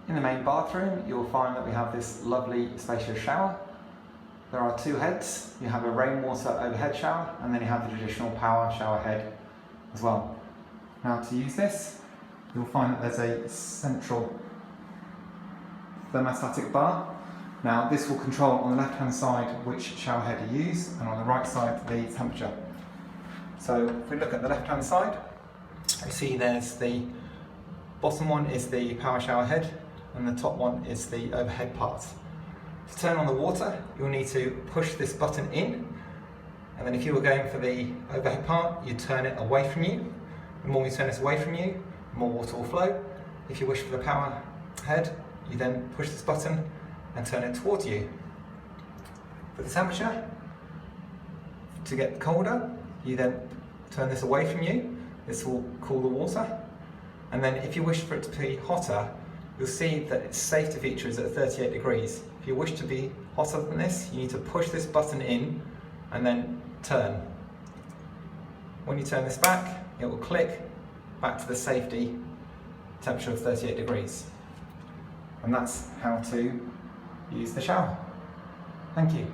In the main bathroom, you'll find that we have this lovely spacious shower. There are two heads. You have a rainwater overhead shower, and then you have the traditional power shower head as well. Now to use this, you'll find that there's a central thermostatic bar. Now this will control on the left hand side which shower head you use, and on the right side the temperature. So if we look at the left hand side, you see there's the bottom one is the power shower head, and the top one is the overhead part. To turn on the water, you'll need to push this button in, and then if you were going for the overhead part, you turn it away from you. The more you turn this away from you, the more water will flow. If you wish for the power head, you then push this button and turn it towards you. For the temperature, to get colder, you then turn this away from you. This will cool the water. And then if you wish for it to be hotter, you'll see that its safety feature is at 38 degrees. If you wish to be hotter than this, you need to push this button in and then turn. When you turn this back, it will click back to the safety temperature of 38 degrees. And that's how to use the shower. Thank you.